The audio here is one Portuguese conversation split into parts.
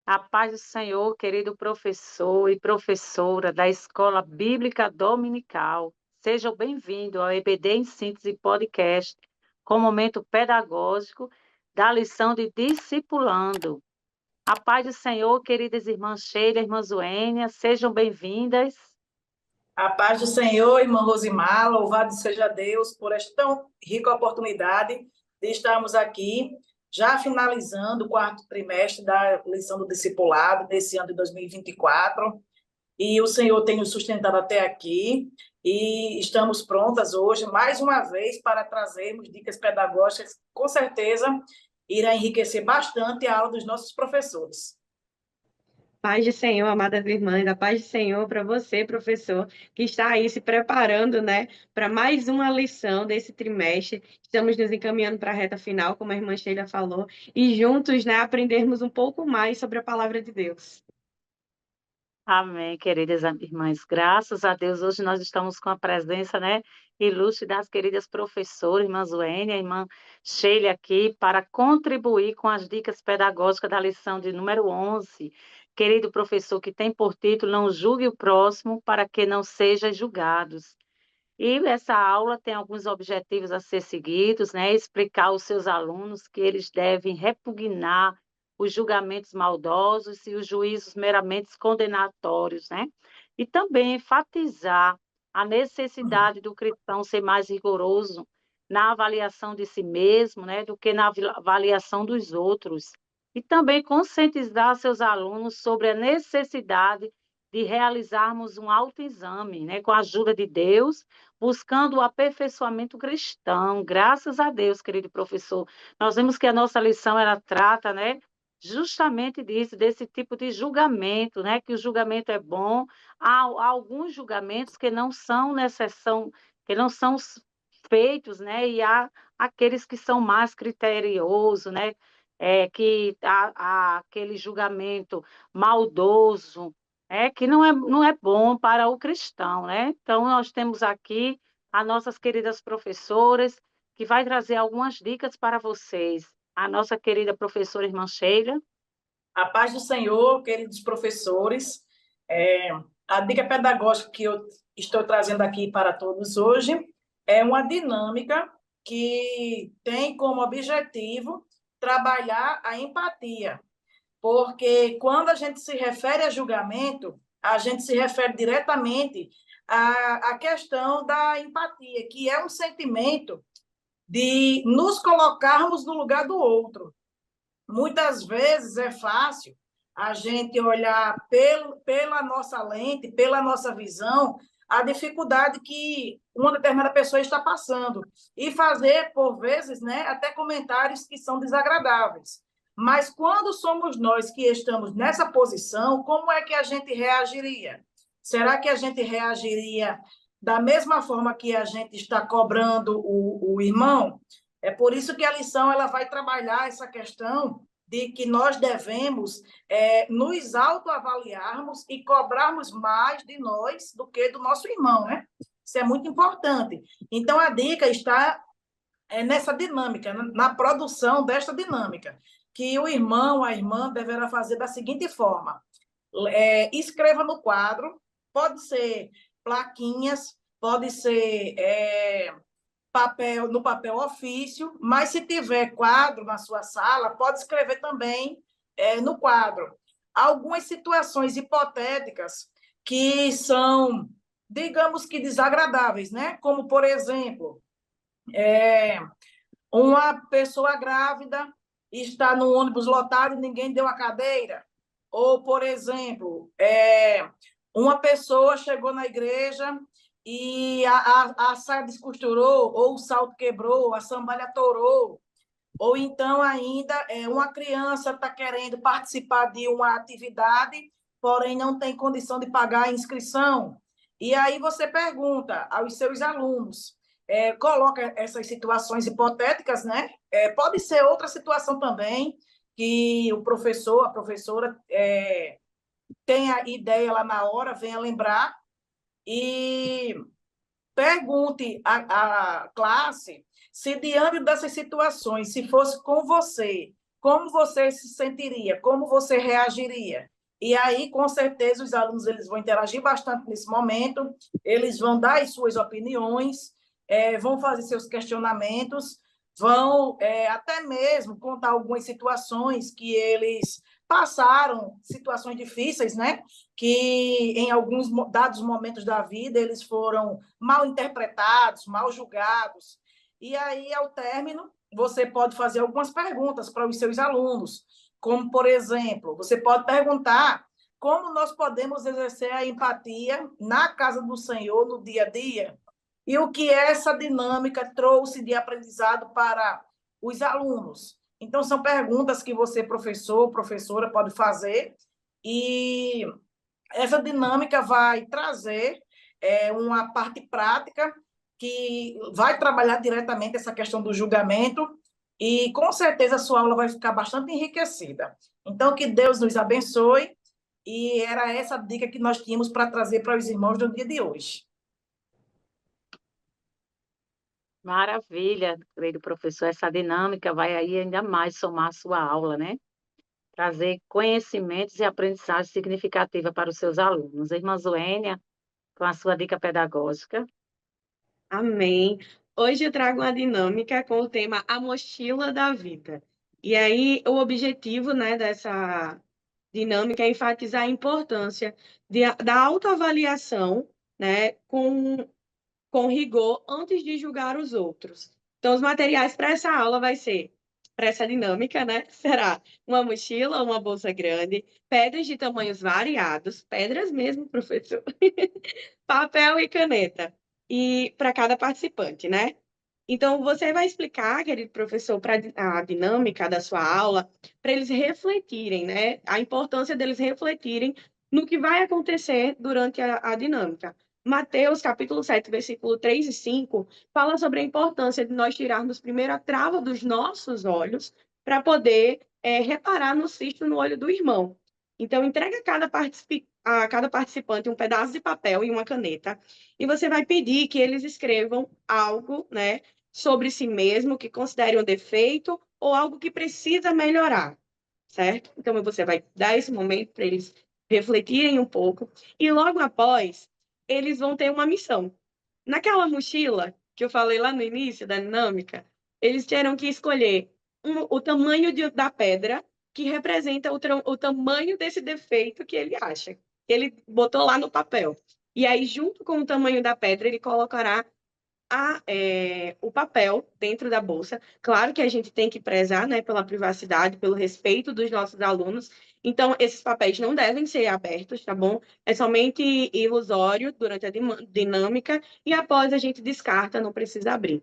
A paz do Senhor, querido professor e professora da Escola Bíblica Dominical. Sejam bem-vindos ao EBD em Síntese Podcast, com momento pedagógico da lição de Discipulando. A paz do Senhor, queridas irmãs Sheila e irmã Zuênia, sejam bem-vindas. A paz do Senhor, irmã Rosimar, louvado seja Deus por esta tão rica oportunidade de estarmos aqui, já finalizando o quarto trimestre da lição do discipulado desse ano de 2024. E o Senhor tem nos sustentado até aqui e estamos prontas hoje, mais uma vez, para trazermos dicas pedagógicas que, com certeza, irá enriquecer bastante a aula dos nossos professores. Paz do Senhor, amadas irmãs, a paz do Senhor para você, professor, que está aí se preparando, né, para mais uma lição desse trimestre. Estamos nos encaminhando para a reta final, como a irmã Sheila falou, e juntos, né, aprendermos um pouco mais sobre a palavra de Deus. Amém, queridas irmãs. Graças a Deus, hoje nós estamos com a presença, né, ilustre das queridas professoras, irmã Zuênia, irmã Sheila aqui, para contribuir com as dicas pedagógicas da lição de número 11. Querido professor, que tem por título Não julgue o próximo para que não sejam julgados. E essa aula tem alguns objetivos a ser seguidos, né? Explicar aos seus alunos que eles devem repugnar os julgamentos maldosos e os juízos meramente condenatórios, né? E também enfatizar a necessidade do cristão ser mais rigoroso na avaliação de si mesmo, né, do que na avaliação dos outros. E também conscientizar seus alunos sobre a necessidade de realizarmos um autoexame, né, com a ajuda de Deus, buscando o aperfeiçoamento cristão. Graças a Deus, querido professor. Nós vemos que a nossa lição ela trata, né, justamente disso, desse tipo de julgamento, né, que o julgamento é bom. Há alguns julgamentos que não são necessários, que não são feitos, né, e há aqueles que são mais criteriosos, né, que há aquele julgamento maldoso, que não é bom para o cristão, né? Então, nós temos aqui as nossas queridas professoras, que vai trazer algumas dicas para vocês. A nossa querida professora irmã Sheila. A paz do Senhor, queridos professores. A dica pedagógica que eu estou trazendo aqui para todos hoje é uma dinâmica que tem como objetivo trabalhar a empatia, porque quando a gente se refere a julgamento, a gente se refere diretamente à questão da empatia, que é um sentimento de nos colocarmos no lugar do outro. Muitas vezes é fácil a gente olhar pela nossa lente, pela nossa visão, a dificuldade que uma determinada pessoa está passando e fazer, por vezes, né, até comentários que são desagradáveis. Mas quando somos nós que estamos nessa posição, como é que a gente reagiria? Será que a gente reagiria da mesma forma que a gente está cobrando o irmão? É por isso que a lição ela vai trabalhar essa questão de que nós devemos nos autoavaliarmos e cobrarmos mais de nós do que do nosso irmão, né? Isso é muito importante. Então, a dica está nessa dinâmica, na produção desta dinâmica, que o irmão, a irmã, deverá fazer da seguinte forma: escreva no quadro, pode ser plaquinhas, pode ser no papel ofício, mas se tiver quadro na sua sala, pode escrever também no quadro. Algumas situações hipotéticas que são, digamos que desagradáveis, né? Como, por exemplo, uma pessoa grávida está no ônibus lotado e ninguém deu a cadeira. Ou, por exemplo, uma pessoa chegou na igreja e a saia descosturou, ou o salto quebrou, a sandália atorou. Ou então, ainda, uma criança está querendo participar de uma atividade, porém não tem condição de pagar a inscrição. E aí você pergunta aos seus alunos, coloca essas situações hipotéticas, né? Pode ser outra situação também, que o professor, a professora tenha ideia lá na hora, venha lembrar, e pergunte à classe se, diante dessas situações, se fosse com você, como você se sentiria, como você reagiria. E aí, com certeza, os alunos eles vão interagir bastante nesse momento, eles vão dar as suas opiniões, vão fazer seus questionamentos, vão até mesmo contar algumas situações que eles passaram, situações difíceis, né? Que em alguns dados momentos da vida eles foram mal interpretados, mal julgados. E aí, ao término, você pode fazer algumas perguntas para os seus alunos, como, por exemplo, você pode perguntar como nós podemos exercer a empatia na casa do Senhor, no dia a dia, e o que essa dinâmica trouxe de aprendizado para os alunos. Então, são perguntas que você, professor, professora, pode fazer, e essa dinâmica vai trazer uma parte prática que vai trabalhar diretamente essa questão do julgamento e, com certeza, a sua aula vai ficar bastante enriquecida. Então, que Deus nos abençoe e era essa dica que nós tínhamos para trazer para os irmãos no dia de hoje. Maravilha, querido professor, essa dinâmica vai aí ainda mais somar a sua aula, né? Trazer conhecimentos e aprendizagem significativa para os seus alunos. Irmã Zoênia, com a sua dica pedagógica. Amém. Hoje eu trago uma dinâmica com o tema A Mochila da Vida. E aí, o objetivo, né, dessa dinâmica é enfatizar a importância da autoavaliação, né, com rigor antes de julgar os outros. Então, os materiais para essa aula vai ser, para essa dinâmica, né, será uma mochila, uma bolsa grande, pedras de tamanhos variados, pedras mesmo, professor, papel e caneta, e para cada participante, né? Então, você vai explicar, querido professor, para a dinâmica da sua aula, para eles refletirem, né? A importância deles refletirem no que vai acontecer durante a dinâmica. Mateus, capítulo 7, versículo 3 e 5, fala sobre a importância de nós tirarmos primeiro a trava dos nossos olhos para poder reparar no cisto no olho do irmão. Então, entrega a cada participante um pedaço de papel e uma caneta, e você vai pedir que eles escrevam algo, né, sobre si mesmo que considere um defeito ou algo que precisa melhorar, certo? Então, você vai dar esse momento para eles refletirem um pouco e logo após, eles vão ter uma missão. Naquela mochila que eu falei lá no início da dinâmica, eles terão que escolher o tamanho da pedra que representa o tamanho desse defeito que ele acha, que ele botou lá no papel. E aí, junto com o tamanho da pedra, ele colocará o papel dentro da bolsa. Claro que a gente tem que prezar, né, pela privacidade, pelo respeito dos nossos alunos. Então, esses papéis não devem ser abertos, tá bom? É somente ilusório durante a dinâmica e após a gente descarta, não precisa abrir.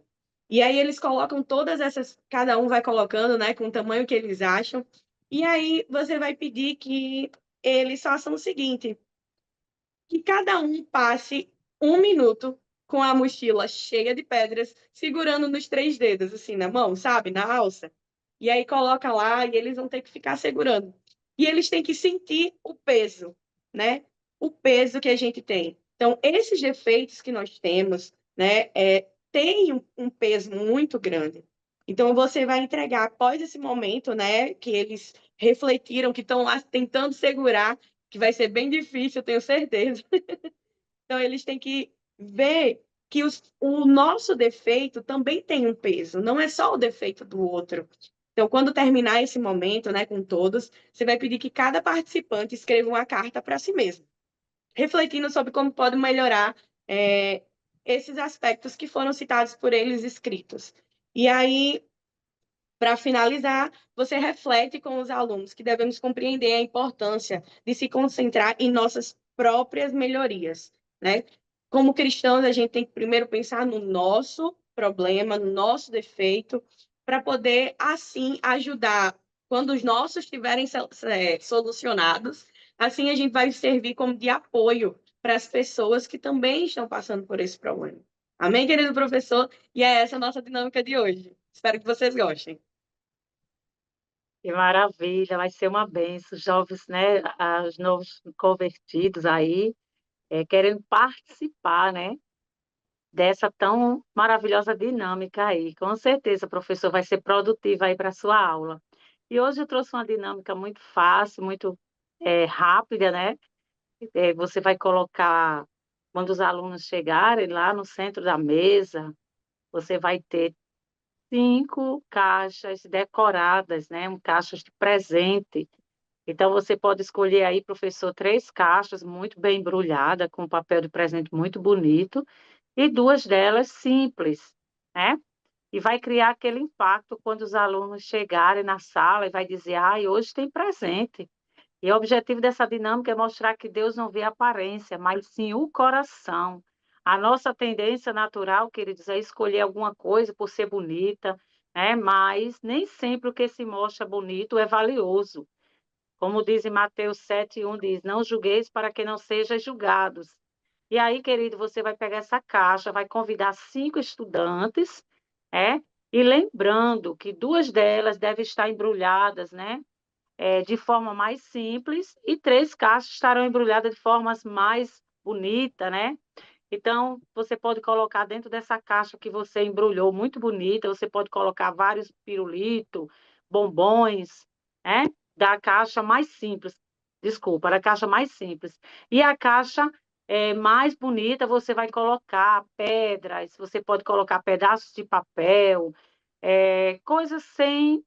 E aí eles colocam todas essas, cada um vai colocando, né, com o tamanho que eles acham. E aí você vai pedir que eles façam o seguinte: que cada um passe 1 minuto com a mochila cheia de pedras, segurando nos 3 dedos, assim, na mão, sabe? Na alça. E aí coloca lá e eles vão ter que ficar segurando. E eles têm que sentir o peso, né? O peso que a gente tem. Então, esses defeitos que nós temos, né, tem um peso muito grande. Então, você vai entregar após esse momento, né, que eles refletiram, que estão lá tentando segurar, que vai ser bem difícil, eu tenho certeza. Então, eles têm que ver que o nosso defeito também tem um peso, não é só o defeito do outro. Então, quando terminar esse momento, né, com todos, você vai pedir que cada participante escreva uma carta para si mesmo, refletindo sobre como pode melhorar esses aspectos que foram citados por eles escritos. E aí, para finalizar, você reflete com os alunos que devemos compreender a importância de se concentrar em nossas próprias melhorias, né? Como cristãos, a gente tem que primeiro pensar no nosso problema, no nosso defeito, para poder, assim, ajudar quando os nossos estiverem solucionados. Assim, a gente vai servir como de apoio para as pessoas que também estão passando por esse problema. Amém, querido professor? E é essa a nossa dinâmica de hoje. Espero que vocês gostem. Que maravilha, vai ser uma benção. Jovens, né, os novos convertidos aí, querendo participar, né, dessa tão maravilhosa dinâmica aí. Com certeza, professor, vai ser produtivo aí para a sua aula. E hoje eu trouxe uma dinâmica muito fácil, muito rápida, né? Você vai colocar, quando os alunos chegarem lá no centro da mesa, você vai ter 5 caixas decoradas, né? Caixas de presente. Então, você pode escolher aí, professor, 3 caixas muito bem embrulhadas, com papel de presente muito bonito, e 2 delas simples, né? E vai criar aquele impacto quando os alunos chegarem na sala e vai dizer, ai, hoje tem presente. E o objetivo dessa dinâmica é mostrar que Deus não vê a aparência, mas sim o coração. A nossa tendência natural, queridos, é escolher alguma coisa por ser bonita, né? Mas nem sempre o que se mostra bonito é valioso. Como diz em Mateus 7:1, diz, não julgueis para que não sejais julgados. E aí, querido, você vai pegar essa caixa, vai convidar 5 estudantes, e lembrando que 2 delas devem estar embrulhadas, né? De forma mais simples, e 3 caixas estarão embrulhadas de formas mais bonita, né? Então, você pode colocar dentro dessa caixa que você embrulhou, muito bonita, você pode colocar vários pirulitos, bombons, né? Da caixa mais simples, desculpa, da caixa mais simples. E a caixa mais bonita, você vai colocar pedras, você pode colocar pedaços de papel, coisas sem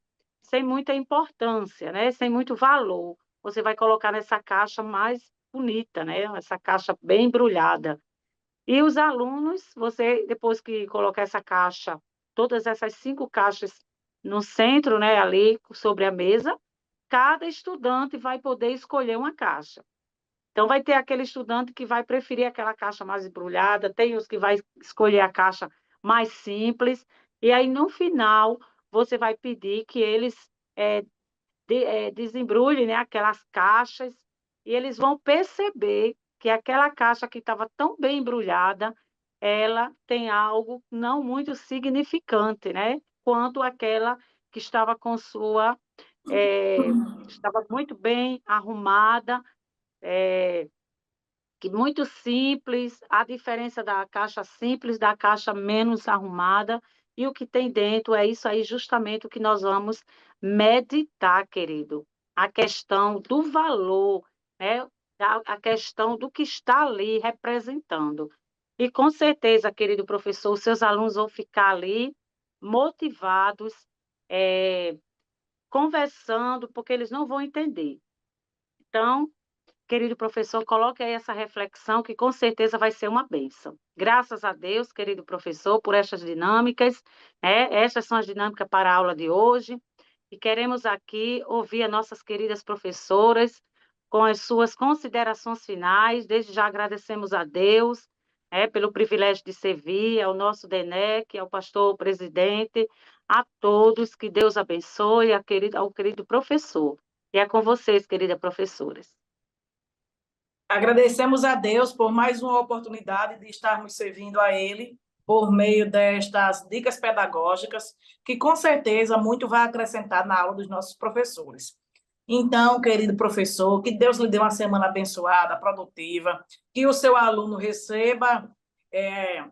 muita importância, né? Sem muito valor. Você vai colocar nessa caixa mais bonita, né? Essa caixa bem embrulhada. E os alunos, você, depois que colocar essa caixa, todas essas 5 caixas no centro, né, ali sobre a mesa, cada estudante vai poder escolher uma caixa. Então, vai ter aquele estudante que vai preferir aquela caixa mais embrulhada, tem os que vai escolher a caixa mais simples, e aí, no final, você vai pedir que eles desembrulhem, né, aquelas caixas, e eles vão perceber que aquela caixa que estava tão bem embrulhada, ela tem algo não muito significante, né, quanto aquela que estava com sua, estava muito bem arrumada, que muito simples, a diferença da caixa simples da caixa menos arrumada, e o que tem dentro é isso aí, justamente o que nós vamos meditar, querido. A questão do valor, né? A questão do que está ali representando. E com certeza, querido professor, os seus alunos vão ficar ali motivados, conversando, porque eles não vão entender. Então, querido professor, coloque aí essa reflexão que com certeza vai ser uma bênção. Graças a Deus, querido professor, por estas dinâmicas, estas são as dinâmicas para a aula de hoje, e queremos aqui ouvir as nossas queridas professoras com as suas considerações finais. Desde já agradecemos a Deus, pelo privilégio de servir, ao nosso DENEC, ao pastor presidente, a todos, que Deus abençoe, ao querido professor. E é com vocês, queridas professoras. Agradecemos a Deus por mais uma oportunidade de estarmos servindo a Ele por meio destas dicas pedagógicas, que com certeza muito vai acrescentar na aula dos nossos professores. Então, querido professor, que Deus lhe dê uma semana abençoada, produtiva, que o seu aluno receba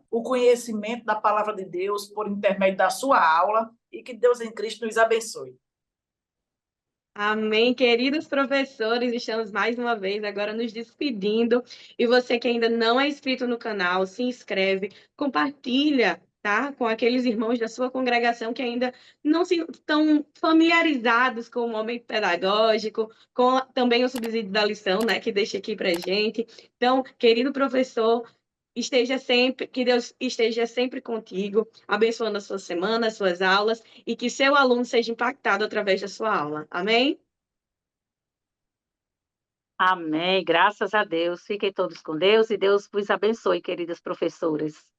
o conhecimento da palavra de Deus por intermédio da sua aula, e que Deus em Cristo nos abençoe. Amém, queridos professores, estamos mais uma vez agora nos despedindo. E você que ainda não é inscrito no canal, se inscreve, compartilha, tá? Com aqueles irmãos da sua congregação que ainda não estão familiarizados com o momento pedagógico, com também o subsídio da lição, né? Que deixa aqui para gente. Então, querido professor, esteja sempre, que Deus esteja sempre contigo, abençoando a sua semana, as suas aulas, e que seu aluno seja impactado através da sua aula. Amém? Amém, graças a Deus. Fiquem todos com Deus e Deus vos abençoe, queridas professoras.